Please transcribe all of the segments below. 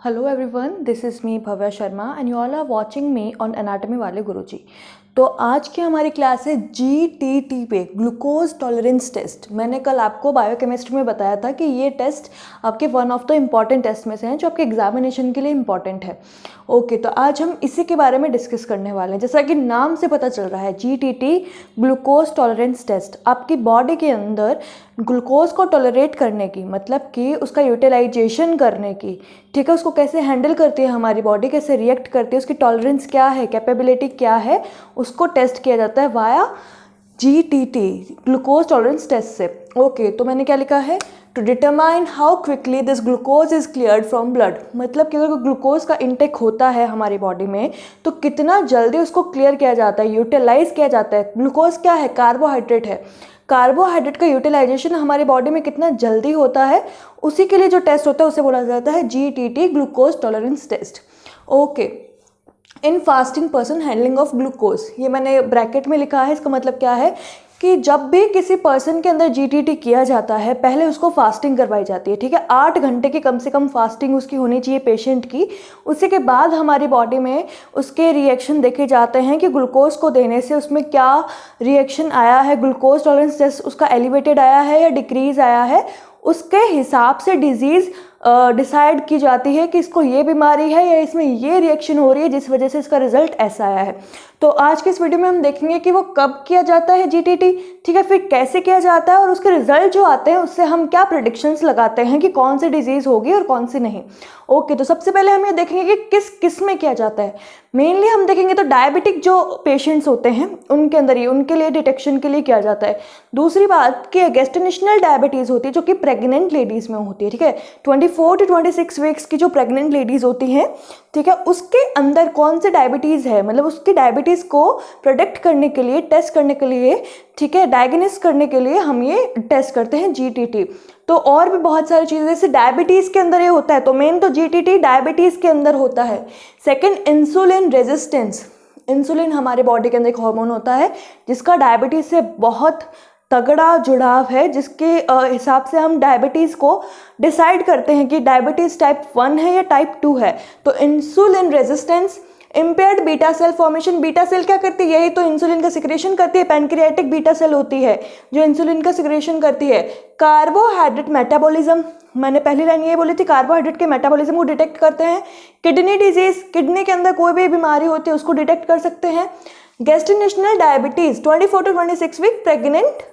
Hello everyone, this is me Bhavya Sharma and you all are watching me on Anatomy वाले गुरुजी। तो आज की हमारी क्लास है GTT पे ग्लूकोज टॉलरेंस टेस्ट। मैंने कल आपको बायोकेमिस्ट्री में बताया था कि ये टेस्ट आपके one of the important test में से हैं जो आपके एग्जामिनेशन के लिए इम्पॉर्टेंट है। ओके, तो आज हम इसी के बारे में डिस्कस करने वाले हैं। जैसा कि नाम से पता चल रहा है, GTT ग्लूकोज टॉलरेंस टेस्ट आपकी बॉडी के अंदर ग्लूकोज को टॉलरेट करने की, मतलब कि उसका यूटिलाइजेशन करने की, ठीक है, उसको कैसे हैंडल करती है हमारी बॉडी, कैसे रिएक्ट करती है, उसकी टॉलरेंस क्या है, कैपेबिलिटी क्या है, उसको टेस्ट किया जाता है via GTT glucose tolerance test से। ओके, तो मैंने क्या लिखा है, to determine how quickly this glucose is cleared from blood. मतलब कि अगर ग्लूकोज का इंटेक होता है हमारी बॉडी में तो कितना जल्दी उसको क्लियर किया जाता है, यूटिलाइज किया जाता है। ग्लूकोज क्या है, कार्बोहाइड्रेट है। कार्बोहाइड्रेट का यूटिलाइजेशन हमारी बॉडी में कितना जल्दी होता है, उसी के लिए जो टेस्ट होता है उसे बोला जाता है GTT glucose tolerance test. Okay, in fasting person handling of glucose, ये मैंने ब्रैकेट में लिखा है। इसका मतलब क्या है कि जब भी किसी पर्सन के अंदर GTT किया जाता है, पहले उसको फास्टिंग करवाई जाती है, ठीक है। 8 घंटे की कम से कम फास्टिंग उसकी होनी चाहिए पेशेंट की। उसी के बाद हमारी बॉडी में उसके रिएक्शन देखे जाते हैं कि ग्लूकोज को देने से उसमें क्या रिएक्शन आया है, ग्लूकोज टॉलरेंस टेस्ट उसका एलिवेटेड आया है या डिक्रीज आया है। उसके हिसाब से डिजीज़ डिसाइड की जाती है कि इसको ये बीमारी है या इसमें ये रिएक्शन हो रही है जिस वजह से इसका रिजल्ट ऐसा आया है। तो आज के इस वीडियो में हम देखेंगे कि वो कब किया जाता है GTT, ठीक है, फिर कैसे किया जाता है और उसके रिजल्ट जो आते हैं उससे हम क्या प्रेडिक्शंस लगाते हैं कि कौन सी डिजीज़ होगी और कौन सी नहीं। ओके, तो सबसे पहले हम ये देखेंगे कि किस किस में किया जाता है। मेनली हम देखेंगे तो डायबिटिक जो पेशेंट्स होते हैं उनके अंदर ही, उनके लिए डिटेक्शन के लिए किया जाता है। दूसरी बात कि गेस्टेशनल डायबिटीज़ होती है जो कि प्रेग्नेंट लेडीज़ में होती है, ठीक है। 24 to 26 वीक्स की जो प्रेग्नेंट लेडीज़ होती हैं, ठीक है, उसके अंदर कौन से डायबिटीज़ है, मतलब उसकी डायबिटीज़ को प्रोटेक्ट करने के लिए, टेस्ट करने के लिए, ठीक है, डायग्नोस करने के लिए हम ये टेस्ट करते हैं GTT। तो और भी बहुत सारी चीज़ें, जैसे डायबिटीज़ के अंदर ये होता है, तो मेन तो GTT डायबिटीज़ के अंदर होता है। Second, insulin resistance. इंसुलिन हमारे बॉडी के अंदर एक हार्मोन होता है जिसका डायबिटीज़ से बहुत तगड़ा जुड़ाव है, जिसके हिसाब से हम डायबिटीज़ को डिसाइड करते हैं कि डायबिटीज़ टाइप 1 है या टाइप 2 है। तो insulin resistance, impaired beta cell formation. Beta cell क्या करती है, यही तो इंसुलिन का सिक्रेशन करती है। पैनक्रियाटिक बीटा सेल होती है जो इंसुलिन का सिक्रेशन करती है। कार्बोहाइड्रेट मेटाबॉलिज्म, मैंने पहली लाइन ये बोली थी, कार्बोहाइड्रेट के मेटाबॉलिज्म को डिटेक्ट करते हैं। किडनी डिजीज, किडनी के अंदर कोई भी बीमारी होती है उसको डिटेक्ट कर सकते हैं। Gestational diabetes, 24 to 26 week pregnant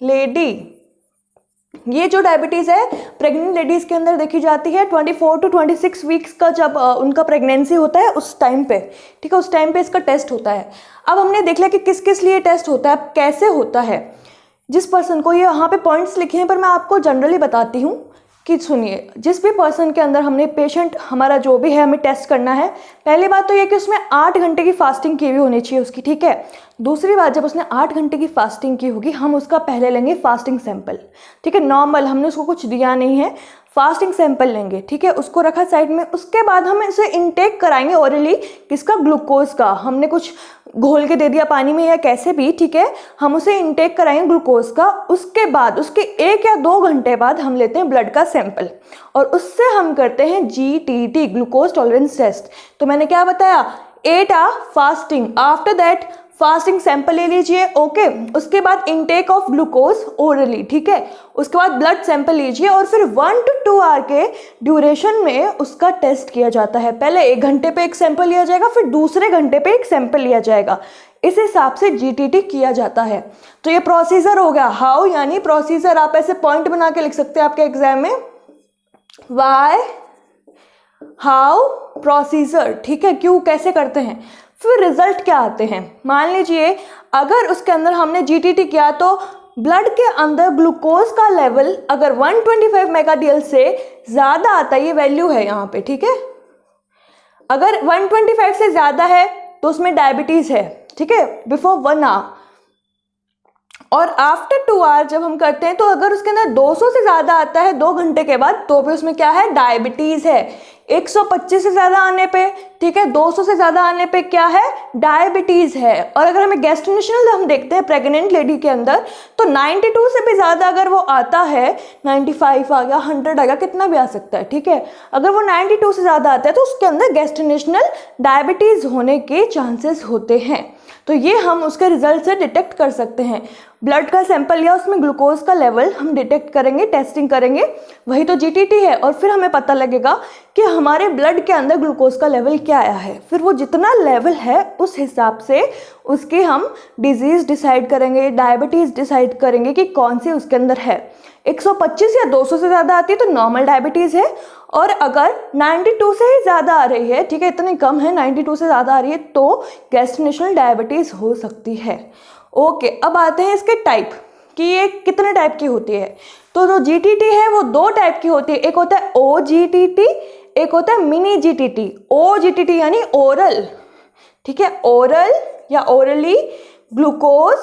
lady, ये जो डायबिटीज़ है प्रेग्नेंट लेडीज़ के अंदर देखी जाती है 24 to 26 वीक्स का, जब उनका प्रेगनेंसी होता है उस टाइम पे, ठीक है, उस टाइम पे इसका टेस्ट होता है। अब हमने देख लिया कि किस किस लिए टेस्ट होता है, कैसे होता है। जिस पर्सन को, ये यहाँ पे पॉइंट्स लिखे हैं पर मैं आपको जनरली बताती हूँ कि सुनिए, जिस भी पर्सन के अंदर हमने पेशेंट हमारा जो भी है हमें टेस्ट करना है, पहली बात तो ये कि उसमें 8 घंटे की फास्टिंग की हुई होनी चाहिए उसकी, ठीक है। दूसरी बात, जब उसने 8 घंटे की फास्टिंग की होगी, हम उसका पहले लेंगे फास्टिंग सैंपल, ठीक है। नॉर्मल, हमने उसको कुछ दिया नहीं है, फास्टिंग सैंपल लेंगे, ठीक है, उसको रखा साइड में। उसके बाद हम इसे इनटेक कराएंगे ओरली, किसका, ग्लूकोज का। हमने कुछ घोल के दे दिया पानी में या कैसे भी, ठीक है, हम उसे इनटेक कराएंगे ग्लूकोज का। उसके बाद उसके 1 या 2 घंटे बाद हम लेते हैं ब्लड का सैंपल और उससे हम करते हैं GTT ग्लूकोज टॉलरेंस टेस्ट। तो मैंने क्या बताया, 8 fasting, after that fasting sample ले लीजिए, ओके। उसके बाद इनटेक ऑफ ग्लूकोज ओरली, ठीक है। उसके बाद ब्लड सैंपल लीजिए और फिर 1 to 2 आवर के ड्यूरेशन में उसका टेस्ट किया जाता है। पहले 1 घंटे पे एक सैंपल लिया जाएगा, फिर दूसरे घंटे पे एक सैंपल लिया जाएगा। इस हिसाब से GTT किया जाता है। तो ये प्रोसीजर हो गया। हाउ यानी प्रोसीजर, आप ऐसे पॉइंट बना के लिख सकते हैं आपके एग्जाम में, वाई, हाउ, प्रोसीजर, ठीक है, क्यों, कैसे करते हैं। फिर रिजल्ट क्या आते हैं। मान लीजिए अगर उसके अंदर हमने GTT किया तो ब्लड के अंदर ग्लूकोज का लेवल अगर 125 मेगाडियल से ज़्यादा आता है, ये वैल्यू है यहाँ पे, ठीक है। अगर 125 से ज़्यादा है तो उसमें डायबिटीज़ है, ठीक है, बिफोर 1 आवर। और आफ्टर 2 आवर जब हम करते हैं तो अगर उसके अंदर 200 से ज़्यादा आता है 2 घंटे के बाद, तो भी उसमें क्या है, डायबिटीज़ है। 125 से ज़्यादा आने पे, ठीक है, 200 से ज़्यादा आने पे क्या है, डायबिटीज़ है। और अगर हमें गैस्ट्रोन्यूट्रिशनल हम देखते हैं प्रेग्नेंट लेडी के अंदर, तो 92 से भी ज़्यादा अगर वो आता है, 95 आ गया, 100 आ गया, कितना भी आ सकता है, ठीक है, अगर वो 92 से ज़्यादा आता है तो उसके अंदर गैस्ट्रोन्यूट्रिशनल डायबिटीज़ होने के चांसेस होते हैं। तो ये हम उसके रिजल्ट से डिटेक्ट कर सकते हैं। ब्लड का सैंपल लिया, उसमें ग्लूकोज का लेवल हम डिटेक्ट करेंगे, टेस्टिंग करेंगे, वही तो जीटीटी है। और फिर हमें पता लगेगा कि हमारे ब्लड के अंदर ग्लूकोज का लेवल क्या आया है। फिर वो जितना लेवल है उस हिसाब से उसकी हम डिजीज़ डिसाइड करेंगे, डायबिटीज़ डिसाइड करेंगे कि कौन सी उसके अंदर है। 125 या 200 से ज़्यादा आती है तो नॉर्मल डायबिटीज़ है, और अगर 92 से ही ज़्यादा आ रही है, ठीक है, इतनी कम है, 92 से ज़्यादा आ रही है, तो गैस्ट्रोन्यूट्रिशनल डायबिटीज़ हो सकती है। ओके, अब आते हैं इसके टाइप कि ये कितने टाइप की होती है। तो जो जीटीटी है वो 2 टाइप की होती है, एक होता है ओजीटीटी, एक होता है मिनी जीटीटी। ओजीटीटी यानी ओरल, ठीक है, ओरल या ओरली ग्लूकोज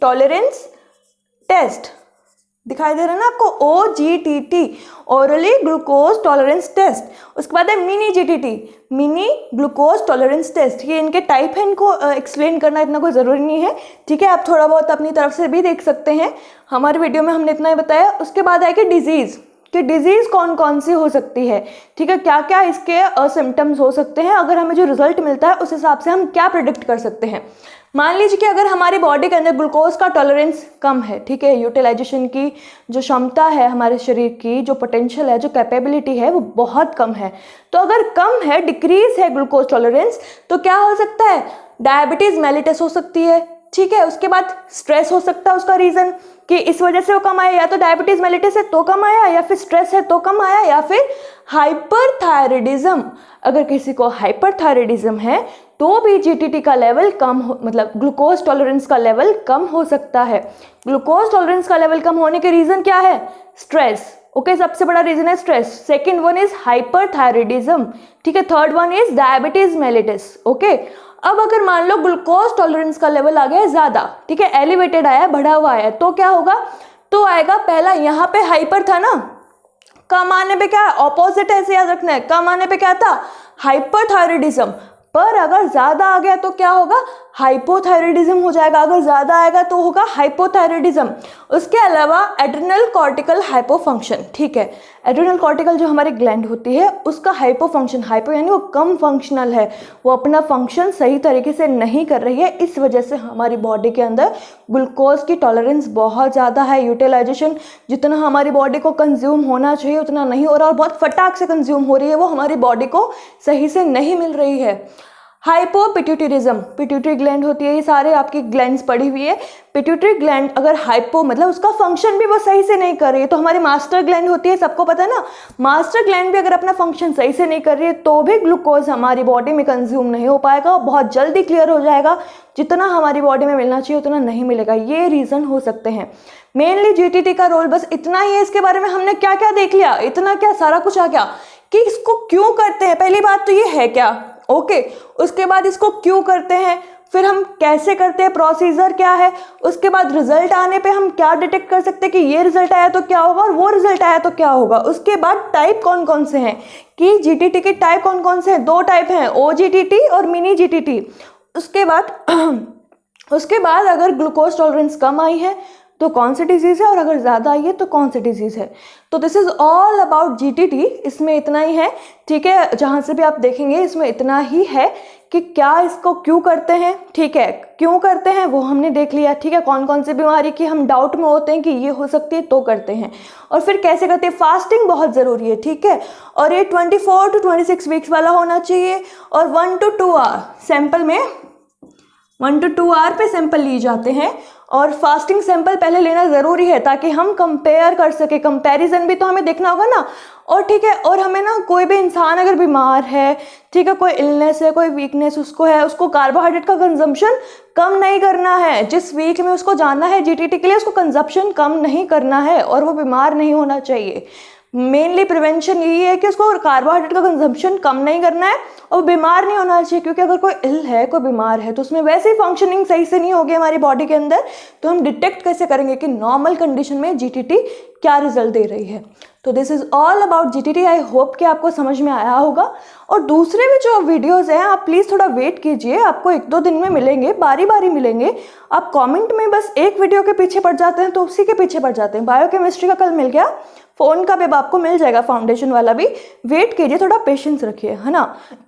टॉलरेंस टेस्ट, दिखाई दे रहा है ना आपको, OGTT, orally glucose tolerance test. उसके बाद है mini GTT, mini glucose tolerance test. ये इनके टाइप है, इनको एक्सप्लेन करना इतना कोई ज़रूरी नहीं है, ठीक है, आप थोड़ा बहुत अपनी तरफ से भी देख सकते हैं, हमारे वीडियो में हमने इतना ही बताया। उसके बाद आएगी डिजीज़, कि डिजीज़ कौन कौन सी हो सकती है, ठीक है, क्या क्या इसके सिम्टम्स हो सकते हैं, अगर हमें जो रिजल्ट मिलता है उस हिसाब से हम क्या प्रेडिक्ट कर सकते हैं। मान लीजिए कि अगर हमारी बॉडी के अंदर ग्लूकोज का टॉलरेंस कम है, ठीक है, यूटिलाइजेशन की जो क्षमता है हमारे शरीर की, जो पोटेंशियल है, जो कैपेबिलिटी है, वो बहुत कम है। तो अगर कम है, डिक्रीज है ग्लूकोज टॉलरेंस, तो क्या हो सकता है, डायबिटीज़ मेलिटस हो सकती है, ठीक है। उसके बाद स्ट्रेस हो सकता है, उसका रीज़न कि इस वजह से वो कम आया, या तो डायबिटीज़ मेलिटस है तो कम आया, या फिर स्ट्रेस है तो कम आया, या फिर हाइपरथायराइडिज्म, अगर किसी को हाइपरथायराइडिज्म है तो भी जीटीटी का लेवल कम हो, मतलब ग्लूकोज टॉलरेंस का लेवल कम हो सकता है। ग्लूकोज टॉलरेंस का लेवल कम होने के रीज़न क्या है, स्ट्रेस, ओके, सबसे बड़ा रीज़न है stress. Second one is hyperthyroidism, ठीक है। Third one is diabetes mellitus, okay. अब अगर मान लो ग्लूकोज टॉलरेंस का लेवल आ गया है ज़्यादा, ठीक है, एलिवेटेड आया, बढ़ा हुआ है, तो क्या होगा, तो आएगा पहला, यहाँ पे हाइपर था ना, कम आने पे क्या, ऑपोजिट ऐसे याद रखना है, कम आने पे क्या था, हाइपरथायराइडिज्म, पर अगर ज़्यादा आ गया तो क्या होगा, हाइपोथायराइडिज्म हो जाएगा, अगर ज़्यादा आएगा तो होगा हाइपोथायराइडिज्म। उसके अलावा एड्रिनल कॉर्टिकल हाइपोफंक्शन, ठीक है, एड्रिनल कॉर्टिकल जो हमारी ग्लैंड होती है उसका हाइपोफंक्शन, हाइपो यानी वो कम फंक्शनल है, वो अपना फंक्शन सही तरीके से नहीं कर रही है, इस वजह से हमारी बॉडी के अंदर ग्लूकोज की टॉलरेंस बहुत ज़्यादा है, यूटिलाइजेशन जितना हमारी बॉडी को कंज्यूम होना चाहिए उतना नहीं हो रहा, और बहुत फटाक से कंज्यूम हो रही है, वो हमारी बॉडी को सही से नहीं मिल रही है। हाइपोपिट्यूटरिज्म, पिट्यूटरी ग्लैंड होती है, ये सारे आपकी ग्लैंड्स पड़ी हुई है। पिट्यूटरी ग्लैंड अगर हाइपो मतलब उसका फंक्शन भी वो सही से नहीं कर रही है, तो हमारी मास्टर ग्लैंड होती है, सबको पता है ना, मास्टर ग्लैंड भी अगर अपना फंक्शन सही से नहीं कर रही है तो भी ग्लूकोज हमारी बॉडी में कंज्यूम नहीं हो पाएगा, बहुत जल्दी क्लियर हो जाएगा, जितना हमारी बॉडी में मिलना चाहिए उतना नहीं मिलेगा। ये रीज़न हो सकते हैं। मेनली जीटीटी का रोल बस इतना ही है। इसके बारे में हमने क्या क्या देख लिया, इतना क्या सारा कुछ आ गया कि इसको क्यों करते हैं। पहली बात तो ये है क्या, ओके, उसके बाद इसको क्यों करते हैं, फिर हम कैसे करते हैं, प्रोसीजर क्या है, उसके बाद रिजल्ट आने पे हम क्या डिटेक्ट कर सकते हैं कि ये रिजल्ट आया तो क्या होगा और वो रिजल्ट आया तो क्या होगा। उसके बाद टाइप कौन कौन से हैं, कि जीटीटी के टाइप कौन कौन से हैं, 2 टाइप हैं, ओजीटीटी और मिनी जीटीटी। उसके बाद अगर ग्लूकोज टॉलरेंस कम आई है तो कौन सी डिजीज़ है, और अगर ज़्यादा आई है तो कौन सी डिजीज़ है। तो this is all about GTT, इसमें इतना ही है, ठीक है, जहाँ से भी आप देखेंगे इसमें इतना ही है कि क्या इसको क्यों करते हैं, ठीक है, क्यों करते हैं वो हमने देख लिया, ठीक है, कौन कौन सी बीमारी की हम डाउट में होते हैं कि ये हो सकती है तो करते हैं, और फिर कैसे करते हैं। फास्टिंग बहुत ज़रूरी है, ठीक है, और ये 24 to 26 वीक्स वाला होना चाहिए, और 1 to 2 आवर सैंपल में 1 to 2 आवर पे सैंपल लिए जाते हैं, और फास्टिंग सैंपल पहले लेना ज़रूरी है ताकि हम कंपेयर कर सके, कंपैरिजन भी तो हमें देखना होगा ना। और ठीक है, और हमें ना कोई भी इंसान अगर बीमार है, ठीक है, कोई इलनेस है, कोई वीकनेस उसको है, उसको कार्बोहाइड्रेट का कंजम्पशन कम नहीं करना है। जिस वीक में उसको जाना है जीटीटी के लिए उसको कंजप्शन कम नहीं करना है, और वो बीमार नहीं होना चाहिए। मेनली प्रिवेंशन यही है कि उसको कार्बोहाइड्रेट का कंजम्पशन कम नहीं करना है और बीमार नहीं होना चाहिए, क्योंकि अगर कोई इल है, कोई बीमार है, तो उसमें वैसे ही फंक्शनिंग सही से नहीं होगी हमारी बॉडी के अंदर, तो हम डिटेक्ट कैसे करेंगे कि नॉर्मल कंडीशन में जीटीटी क्या रिजल्ट दे रही है। तो this is all about GTT. I hope कि आपको समझ में आया होगा। और दूसरे भी जो वीडियोस हैं आप प्लीज़ थोड़ा वेट कीजिए, आपको 1-2 दिन में मिलेंगे, बारी बारी मिलेंगे। आप कमेंट में बस एक वीडियो के पीछे पड़ जाते हैं तो उसी के पीछे पड़ जाते हैं। बायोकेमिस्ट्री का कल मिल गया, फ़ोन का भी अब आपको मिल जाएगा, फाउंडेशन वाला भी। वेट कीजिए, थोड़ा पेशेंस रखिए, है ना।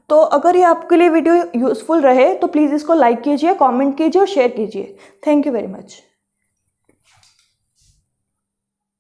तो अगर ये आपके लिए वीडियो यूज़फुल रहे तो प्लीज़ इसको लाइक कीजिए, कमेंट कीजिए और शेयर कीजिए। Thank you very much.